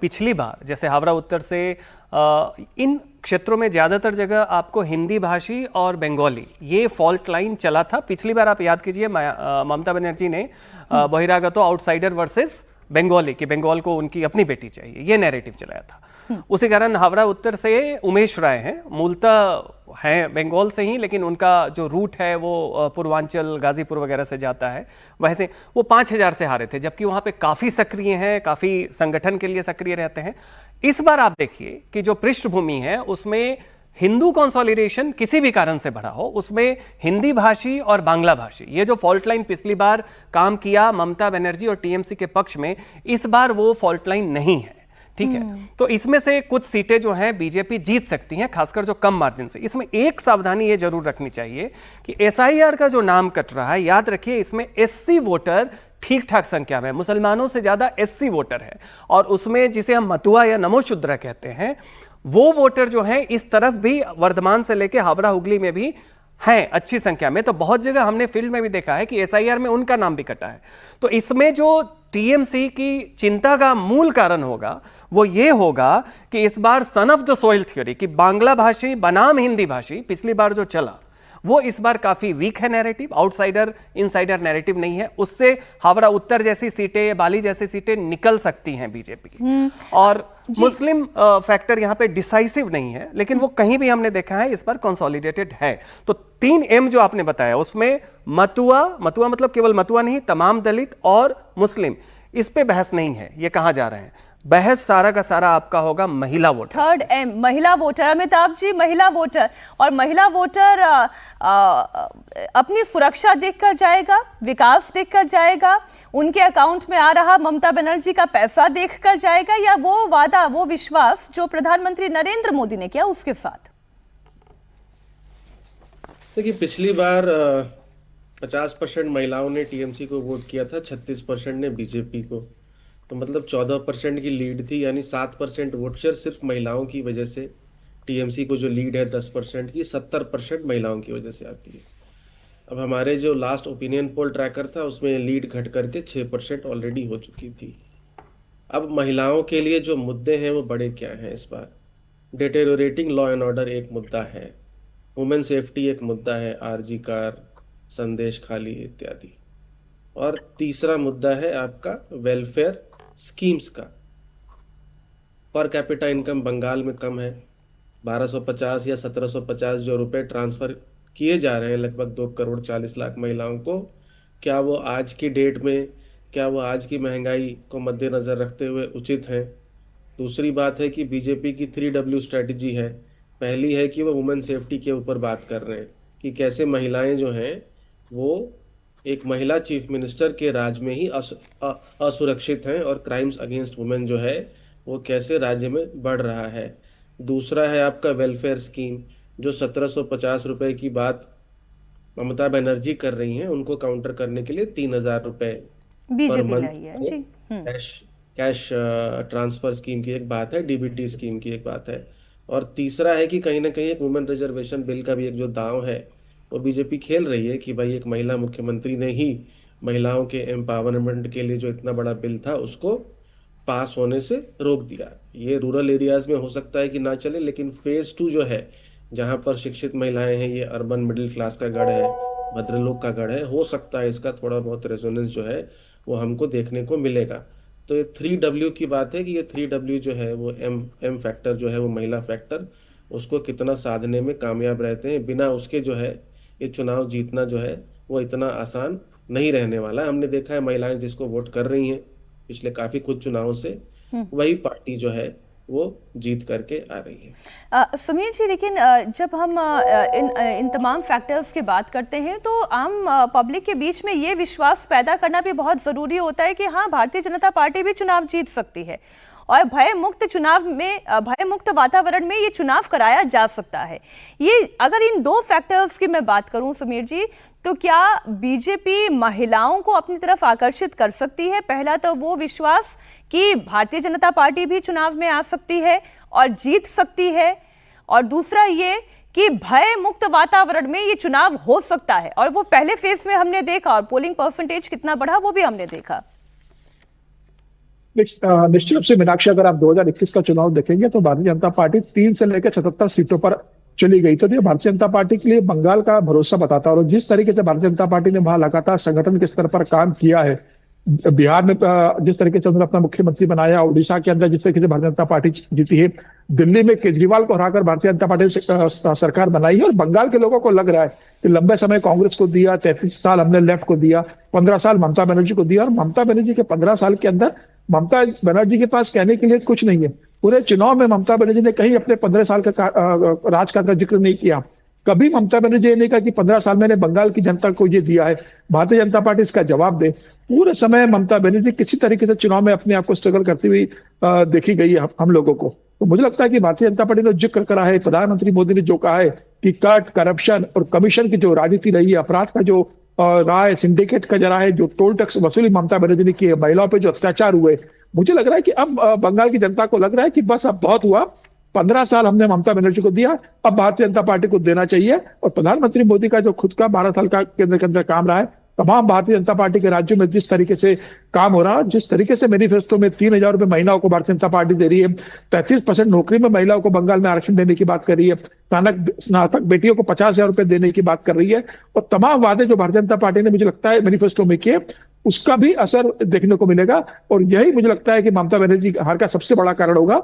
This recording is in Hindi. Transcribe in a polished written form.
पिछली बार जैसे हावड़ा उत्तर से इन क्षेत्रों में ज़्यादातर जगह आपको हिंदी भाषी और बंगाली ये फॉल्ट लाइन चला था। पिछली बार आप याद कीजिए ममता बनर्जी ने बहिरागतो आउटसाइडर वर्सेस बंगाली कि बंगाल को उनकी अपनी बेटी चाहिए, ये नैरेटिव चलाया था। उसी कारण हावड़ा उत्तर से उमेश राय हैं, मूलतः हैं बंगाल से ही, लेकिन उनका जो रूट है वो पूर्वांचल गाजीपुर वगैरह से जाता है। वैसे वो 5000 से हारे थे, जबकि वहाँ पे काफ़ी सक्रिय हैं, काफ़ी संगठन के लिए सक्रिय रहते हैं। इस बार आप देखिए कि जो पृष्ठभूमि है उसमें हिंदू कंसोलिडेशन किसी भी कारण से बढ़ा हो, उसमें हिंदी भाषी और बांग्ला भाषी ये जो फॉल्ट लाइन पिछली बार काम किया ममता बनर्जी और टीएमसी के पक्ष में, इस बार वो फॉल्ट लाइन नहीं है। ठीक है, तो इसमें से कुछ सीटें जो हैं बीजेपी जीत सकती हैं, खासकर जो कम मार्जिन से। इसमें एक सावधानी ये जरूर रखनी चाहिए कि एसआईआर का जो नाम कट रहा है, याद रखिए इसमें एससी वोटर ठीक ठाक संख्या में, मुसलमानों से ज्यादा एससी वोटर है, और उसमें जिसे हम मतुआ या नमोशूद्र कहते हैं वो वोटर जो हैं इस तरफ भी वर्धमान से लेके हावड़ा हुगली में भी हैं अच्छी संख्या में। तो बहुत जगह हमने फील्ड में भी देखा है कि एसआईआर में उनका नाम भी कटा है। तो इसमें जो टीएमसी की चिंता का मूल कारण होगा वो ये होगा कि इस बार son of the soil theory कि बांग्ला भाषी बनाम हिंदी भाषी पिछली बार जो चला वो इस बार काफी वीक है नैरेटिव, आउटसाइडर इनसाइडर नैरेटिव नहीं है। उससे हावड़ा उत्तर जैसी सीटें, बाली जैसी सीटें निकल सकती हैं बीजेपी की। और मुस्लिम फैक्टर यहां पे डिसाइसिव नहीं है, लेकिन वो कहीं भी हमने देखा है इस बार कंसोलिडेटेड है। तो 3M जो आपने बताया उसमें मतुआ मतलब केवल मतुआ नहीं, तमाम दलित और मुस्लिम, इस पे बहस नहीं है। ये कहां जा रहे हैं, बहस सारा का सारा आपका होगा महिला वोटर। 3M महिला वोटर। अमिताभ जी, महिला वोटर और महिला वोटर अपनी सुरक्षा देखकर जाएगा, विकास देखकर जाएगा, उनके अकाउंट में आ रहा ममता बनर्जी का पैसा देखकर जाएगा, या वो वादा, वो विश्वास जो प्रधानमंत्री नरेंद्र मोदी ने किया उसके साथ? देखिए, पिछली बार 50% महिलाओं ने टीएमसी को वोट किया था, 36% ने बीजेपी को। तो मतलब 14% की लीड थी, यानी 7% वोट शेयर सिर्फ महिलाओं की वजह से। टीएमसी को जो लीड है 10% की, 70% महिलाओं की वजह से आती है। अब हमारे जो लास्ट ओपिनियन पोल ट्रैकर था उसमें लीड घट करके 6% ऑलरेडी हो चुकी थी। अब महिलाओं के लिए जो मुद्दे हैं वो बड़े क्या हैं इस बार? डिटेरियोरेटिंग लॉ एंड ऑर्डर एक मुद्दा है, वुमेन सेफ्टी एक मुद्दा है, आरजी कार, संदेश खाली इत्यादि, और तीसरा मुद्दा है आपका वेलफेयर स्कीम्स का। पर कैपिटा इनकम बंगाल में कम है, 1250 या 1750 जो रुपए ट्रांसफर किए जा रहे हैं लगभग 2 करोड़ 40 लाख महिलाओं को, क्या वो आज की डेट में, क्या वो आज की महंगाई को मद्देनजर रखते हुए उचित हैं? दूसरी बात है कि बीजेपी की 3W स्ट्रेटजी है। पहली है कि वो वुमेन सेफ्टी के ऊपर बात कर रहे हैं कि कैसे महिलाएं जो हैं वो एक महिला चीफ मिनिस्टर के राज में ही असुरक्षित हैं, और क्राइम्स अगेंस्ट वुमेन जो है वो कैसे राज्य में बढ़ रहा है। दूसरा है आपका वेलफेयर स्कीम, जो 1750 रुपए की बात ममता बनर्जी कर रही हैं, उनको काउंटर करने के लिए 3000 रुपए per month cash transfer scheme की एक बात है, डीबीटी स्कीम की एक बात है। और तीसरा है कि कहीं ना कहीं एक वुमेन रिजर्वेशन बिल का भी एक जो दांव है वो बीजेपी खेल रही है कि भाई एक महिला मुख्यमंत्री ने ही महिलाओं के एम्पावरमेंट के लिए जो इतना बड़ा बिल था उसको पास होने से रोक दिया। ये रूरल एरियाज में हो सकता है कि ना चले, लेकिन फेज 2 जो है जहां पर शिक्षित महिलाएं हैं, ये अर्बन मिडिल क्लास का गढ़ है, भद्रलोक का गढ़ है, हो सकता है इसका थोड़ा बहुत रेजोनेंस जो है वो हमको देखने को मिलेगा। तो ये 3W की बात है कि ये 3W जो है वो एम फैक्टर जो है वो महिला फैक्टर, उसको कितना साधने में कामयाब रहते हैं। बिना उसके जो है ये चुनाव जीतना जो है वो इतना आसान नहीं रहने वाला है। हमने देखा है महिलाएं जिसको वोट कर रही हैं पिछले काफी कुछ चुनावों से, वही पार्टी जो है वो जीत करके आ रही है। सुमीर जी, लेकिन जब हम इन तमाम फैक्टर्स की बात करते हैं तो आम पब्लिक के बीच में ये विश्वास पैदा करना भी बहुत जरूरी होता है कि हाँ, भारतीय जनता पार्टी भी चुनाव जीत सकती है और भय मुक्त चुनाव में, भय मुक्त वातावरण में ये चुनाव कराया जा सकता है। ये अगर इन 2 फैक्टर्स की मैं बात करूं सुमीर जी, तो क्या बीजेपी महिलाओं को अपनी तरफ आकर्षित कर सकती है? पहला तो वो विश्वास कि भारतीय जनता पार्टी भी चुनाव में आ सकती है और जीत सकती है, और दूसरा ये कि भय मुक्त वातावरण में ये चुनाव हो सकता है, और वो पहले फेज में हमने देखा और पोलिंग परसेंटेज कितना बढ़ा वो भी हमने देखा। निश्चित रूप से मीनाक्षी, अगर आप 2021 का चुनाव देखेंगे तो भारतीय जनता पार्टी 3 से लेकर 77 सीटों पर चली गई। तो ये भारतीय जनता पार्टी के लिए बंगाल का भरोसा बताता है। और जिस तरीके से भारतीय जनता पार्टी ने वहां लगातार संगठन के स्तर पर काम किया है, बिहार में जिस तरीके से उन्होंने अपना मुख्यमंत्री बनाया, उड़ीसा के अंदर जिस तरीके से भारतीय जनता पार्टी जीती है, दिल्ली में केजरीवाल को हराकर भारतीय जनता पार्टी ने सरकार बनाई है। और बंगाल के लोगों को लग रहा है कि लंबे समय कांग्रेस को दिया, 33 साल हमने लेफ्ट को दिया, 15 साल ममता बनर्जी को दिया, और ममता बनर्जी के 15 साल के अंदर ममता बनर्जी के पास कहने के लिए कुछ नहीं है। पूरे चुनाव में ममता बनर्जी ने कहीं अपने 15 साल का राजकाज का जिक्र नहीं किया। कभी ममता बनर्जी ने नहीं कहा कि 15 साल मैंने बंगाल की जनता को ये दिया है। भारतीय जनता पार्टी इसका जवाब दे। पूरे समय ममता बनर्जी किसी तरीके से चुनाव में अपने आप को स्ट्रगल करती हुई देखी गई है हम लोगों को। तो मुझे लगता है कि भारतीय जनता पार्टी ने जिक्र करा है, प्रधानमंत्री मोदी ने जो कहा है कि कट, करप्शन और कमीशन की जो राजनीति रही है, अपराध का जो रहा है, सिंडिकेट का जरा है, जो टोल टैक्स वसूली ममता बनर्जी ने की है, महिलाओं पे जो अत्याचार हुए, मुझे लग रहा है कि अब बंगाल की जनता को लग रहा है कि बस अब बहुत हुआ। 15 साल हमने ममता बनर्जी को दिया, अब भारतीय जनता पार्टी को देना चाहिए। और प्रधानमंत्री मोदी का जो खुद का 12 साल का केंद्र के अंदर काम रहा है, तमाम भारतीय जनता पार्टी के राज्यों में जिस तरीके से काम हो रहा है, जिस तरीके से मैनिफेस्टो में 3,000 रुपए महिलाओं को भारतीय जनता पार्टी दे रही है, 33% नौकरी में महिलाओं को बंगाल में आरक्षण देने की बात कर रही है, स्नातक बेटियों को 50,000 रुपए देने की बात कर रही है, और तमाम वादे जो भारतीय जनता पार्टी ने मुझे लगता है मैनिफेस्टो में किए, उसका भी असर देखने को मिलेगा। और यही मुझे लगता है कि ममता बनर्जी हार का सबसे बड़ा कारण होगा।